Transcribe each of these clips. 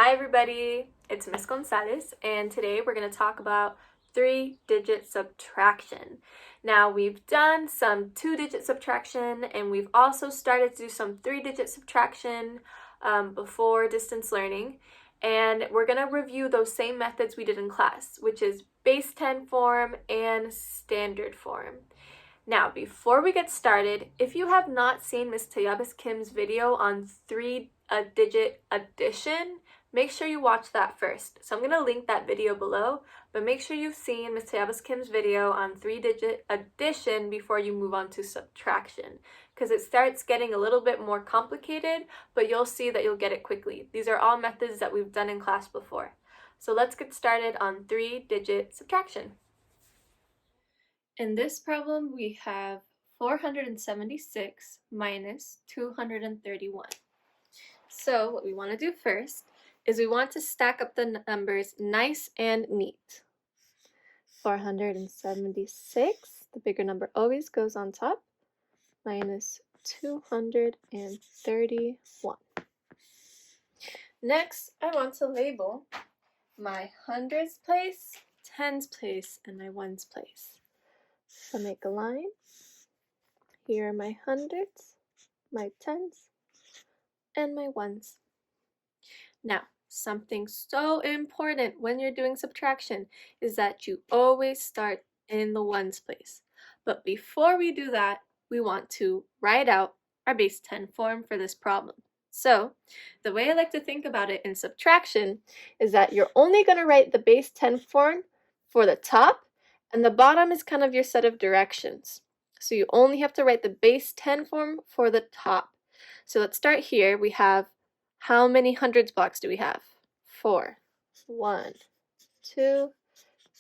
Hi everybody, it's Miss Gonzalez, and today we're going to talk about three-digit subtraction. Now we've done some two-digit subtraction and we've also started to do some three-digit subtraction before distance learning, and we're going to review those same methods we did in class, which is base 10 form and standard form. Now, before we get started, if you have not seen Ms. Tayabas Kim's video on three-digit addition, make sure you watch that first. So I'm going to link that video below, but make sure you've seen Ms. Tayabas Kim's video on three-digit addition before you move on to subtraction, because it starts getting a little bit more complicated, but you'll see that you'll get it quickly. These are all methods that we've done in class before. So let's get started on three-digit subtraction. In this problem, we have 476 minus 231. So what we want to do first is we want to stack up the numbers nice and neat. 476, the bigger number always goes on top, minus 231. Next, I want to label my hundreds place, tens place, and my ones place. So make a line. Here are my hundreds, my tens, and my ones. Now, something so important when you're doing subtraction is that you always start in the ones place. But before we do that, we want to write out our base 10 form for this problem. So, the way I like to think about it in subtraction is that you're only going to write the base 10 form for the top, and the bottom is kind of your set of directions. So you only have to write the base 10 form for the top. So let's start here. We have, how many hundreds blocks do we have? 4. 1, 2,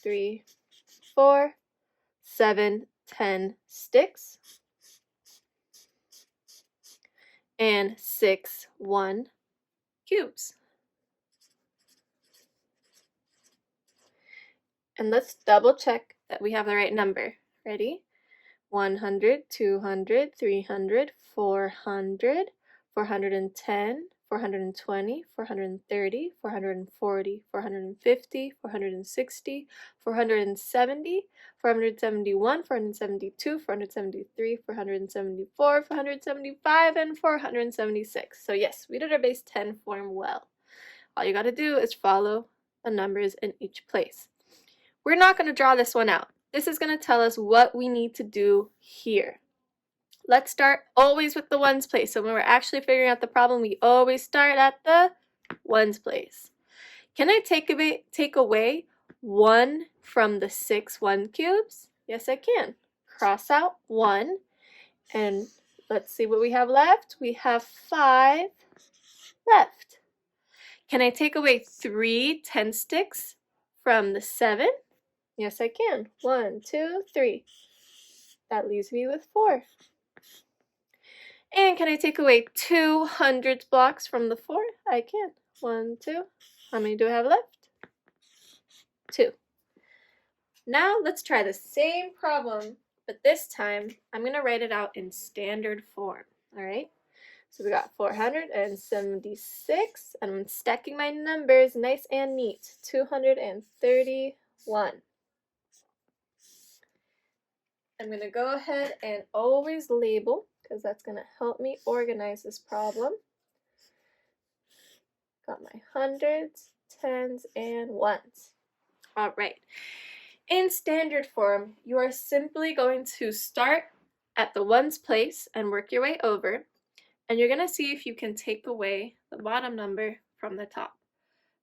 3, 4, 7, 10 sticks, and 6 1 cubes. And let's double check that we have the right number. Ready? 100, 200, 300, 400, 410, 420, 430, 440, 450, 460, 470, 471, 472, 473, 474, 475, and 476. So yes, we did our base 10 form well. All you got to do is follow the numbers in each place. We're not going to draw this one out. This is going to tell us what we need to do here. Let's start always with the ones place. So when we're actually figuring out the problem, we always start at the ones place. Can I take away 1 from the 6 1 cubes? Yes, I can. Cross out 1, and let's see what we have left. We have 5 left. Can I take away 3 10 sticks from the 7? Yes, I can. 1, 2, 3. That leaves me with 4. And can I take away 2 hundredths blocks from the 4? I can. 1, 2. How many do I have left? 2. Now let's try the same problem, but this time I'm going to write it out in standard form. All right? So we got 476, and I'm stacking my numbers nice and neat. 231. I'm going to go ahead and always label, because that's going to help me organize this problem. Got my hundreds, tens, and ones. All right. In standard form, you are simply going to start at the ones place and work your way over, and you're going to see if you can take away the bottom number from the top.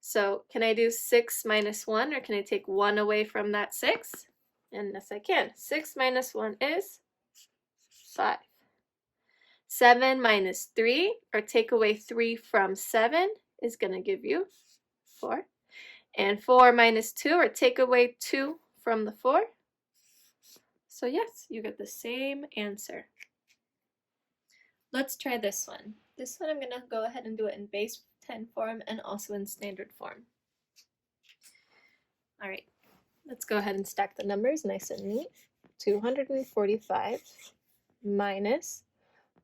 So can I do 6 minus 1, or can I take 1 away from that 6? And yes, I can. 6 minus 1 is 5. 7 minus 3, or take away 3 from 7, is going to give you 4. And 4 minus 2, or take away 2 from the 4. So yes, you get the same answer. Let's try this one. This one I'm going to go ahead and do it in base 10 form and also in standard form. All right. Let's go ahead and stack the numbers nice and neat. 245 minus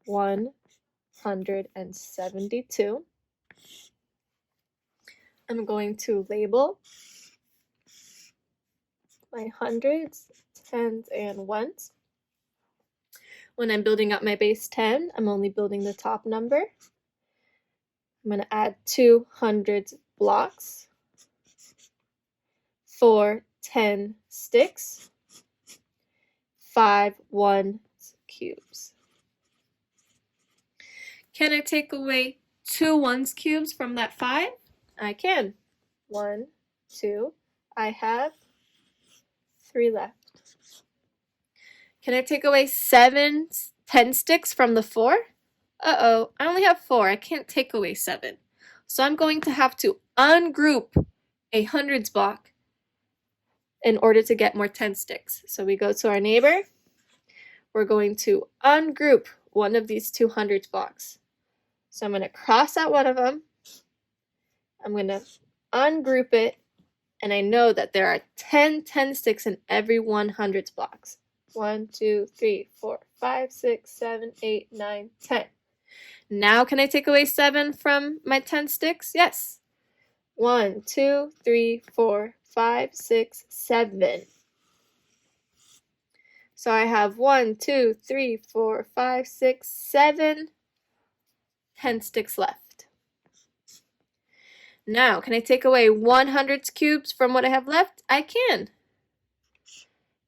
172. I'm going to label my hundreds, tens, and ones. When I'm building up my base 10, I'm only building the top number. I'm going to add 2 hundreds blocks, 4 10 sticks, 5 ones cubes. Can I take away 2 ones cubes from that 5? I can. 1, 2. I have 3 left. Can I take away 7 10 sticks from the 4? Uh-oh, I only have 4. I can't take away 7. So I'm going to have to ungroup a hundreds block in order to get more 10 sticks. So we go to our neighbor. We're going to ungroup one of these 2 hundreds blocks. So I'm going to cross out one of them. I'm going to ungroup it. And I know that there are 10 10 sticks in every 100s blocks. 1, 2, 3, 4, 5, 6, 7, 8, 9, 10. Now can I take away 7 from my 10 sticks? Yes. 1, 2, 3, 4, 5, 6, 7. So I have 1, 2, 3, 4, 5, 6, 7 10 sticks left. Now, can I take away 100 cubes from what I have left? I can.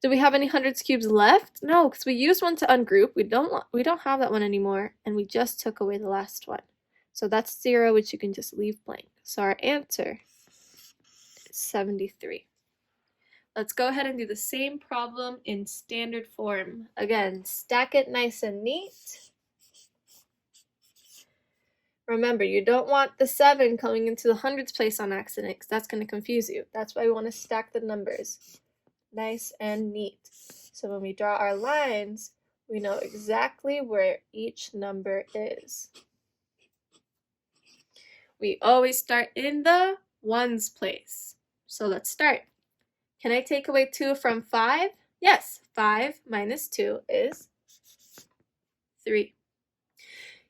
Do we have any hundreds cubes left? No, because we used one to ungroup. We don't have that one anymore, and we just took away the last one. So that's 0, which you can just leave blank. So our answer is 73. Let's go ahead and do the same problem in standard form. Again, stack it nice and neat. Remember, you don't want the 7 coming into the hundreds place on accident, because that's going to confuse you. That's why we want to stack the numbers nice and neat. So when we draw our lines, we know exactly where each number is. We always start in the ones place. So let's start. Can I take away 2 from 5? Yes, 5 minus 2 is 3.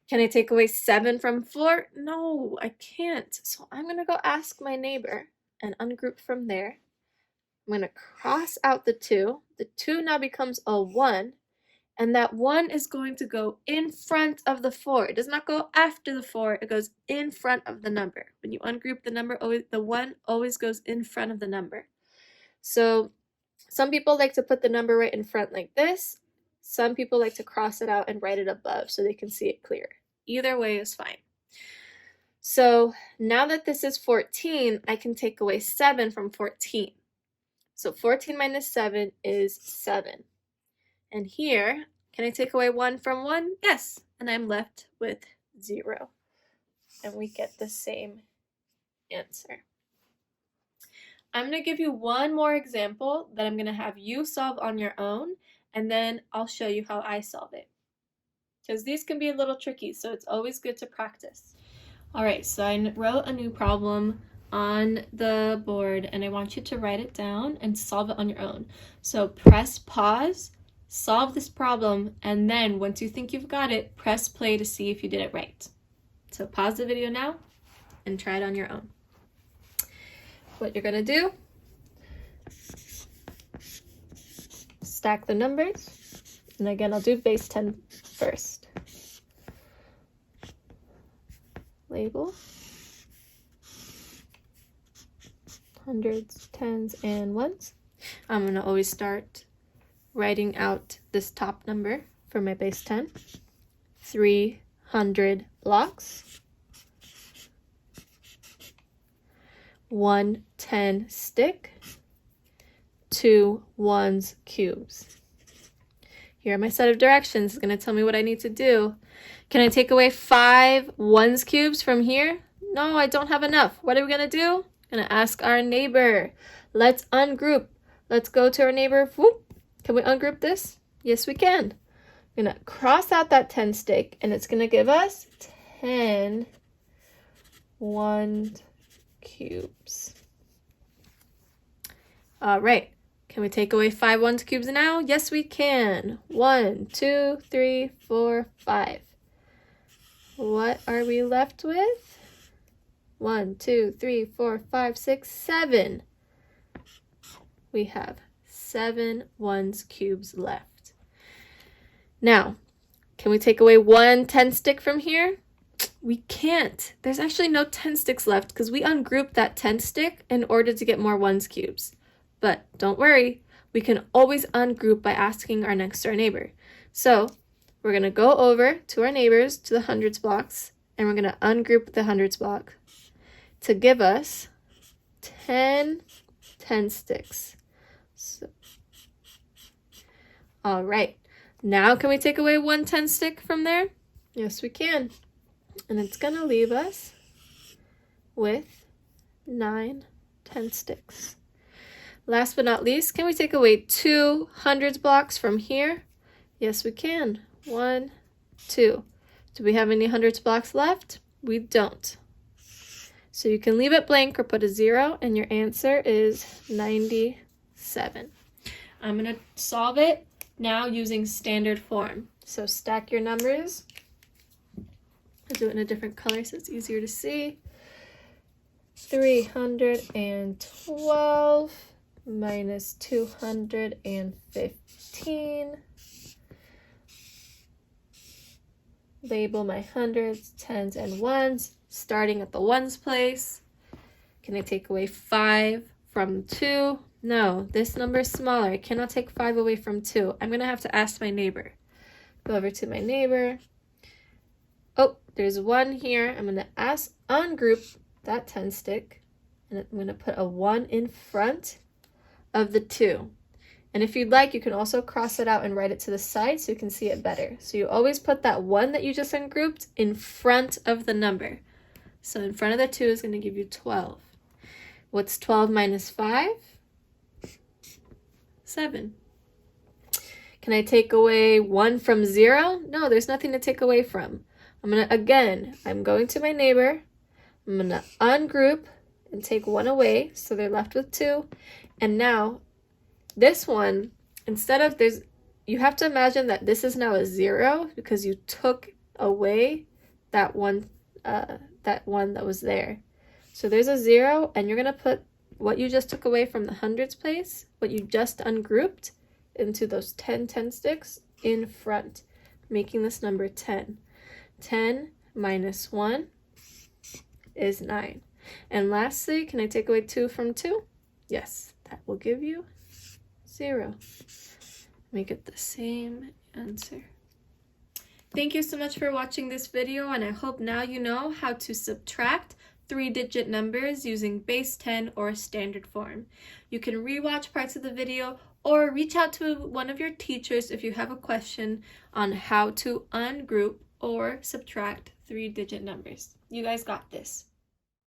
Can I take away 7 from 4? No, I can't. So I'm going to go ask my neighbor and ungroup from there. I'm going to cross out the 2. The 2 now becomes a 1. And that 1 is going to go in front of the 4. It does not go after the 4. It goes in front of the number. When you ungroup the number, the 1 always goes in front of the number. So some people like to put the number right in front like this. Some people like to cross it out and write it above so they can see it clear. Either way is fine. So now that this is 14, I can take away 7 from 14. So 14 minus 7 is 7. And here, can I take away 1 from 1? Yes. And I'm left with 0. And we get the same answer. I'm going to give you one more example that I'm going to have you solve on your own, and then I'll show you how I solve it. Because these can be a little tricky, so it's always good to practice. Alright, so I wrote a new problem on the board, and I want you to write it down and solve it on your own. So press pause, solve this problem, and then once you think you've got it, press play to see if you did it right. So pause the video now and try it on your own. What you're going to do, stack the numbers, and again I'll do base 10 first. Label hundreds, tens, and ones. I'm going to always start writing out this top number for my base 10. 300 blocks. 1 10 stick, 2 ones cubes. Here are my set of directions. It's going to tell me what I need to do. Can I take away 5 ones cubes from here? No, I don't have enough. What are we going to do? I'm going to ask our neighbor. Let's ungroup. Let's go to our neighbor. Whoop. Can we ungroup this? Yes, we can. I'm going to cross out that 10 stick, and it's going to give us 10 ones cubes. All right. Can we take away 5 ones cubes now? Yes, we can. 1, 2, 3, 4, 5. What are we left with? 1, 2, 3, 4, 5, 6, 7. We have 7 ones cubes left. Now, can we take away one 10 stick from here? We can't. There's actually no 10 sticks left because we ungrouped that 10 stick in order to get more ones cubes. But don't worry, we can always ungroup by asking our next door neighbor. So we're going to go over to our neighbors, to the hundreds blocks, and we're going to ungroup the hundreds block to give us 10 sticks. So, all right. Now can we take away one 10 stick from there? Yes, we can. And it's going to leave us with 9 10 sticks. Last but not least, can we take away 2 hundreds blocks from here? Yes, we can. 1, 2. Do we have any hundreds blocks left? We don't. So you can leave it blank or put a 0, and your answer is 97. I'm going to solve it now using standard form. So stack your numbers. I'll do it in a different color so it's easier to see. 312 minus 215. Label my hundreds, tens, and ones, starting at the ones place. Can I take away 5 from 2? No, this number is smaller. I cannot take 5 away from 2. I'm going to have to ask my neighbor. Go over to my neighbor. Oh, there's 1 here. I'm going to ungroup that 10 stick, and I'm going to put a 1 in front of the 2. And if you'd like, you can also cross it out and write it to the side so you can see it better. So you always put that 1 that you just ungrouped in front of the number. So in front of the 2 is going to give you 12. What's 12 minus 5? 7. Can I take away 1 from 0? No, there's nothing to take away from. I'm going to my neighbor. I'm going to ungroup and take 1 away, so they're left with 2. And now, this one, you have to imagine that this is now a 0 because you took away that one that was there. So there's a 0, and you're going to put what you just took away from the hundreds place, what you just ungrouped, into those 10 sticks in front, making this number 10. 10 minus 1 is 9. And lastly, can I take away 2 from 2? Yes, that will give you 0. Make it the same answer. Thank you so much for watching this video, and I hope now you know how to subtract 3-digit numbers using base 10 or standard form. You can rewatch parts of the video or reach out to one of your teachers if you have a question on how to ungroup or subtract 3-digit numbers. You guys got this.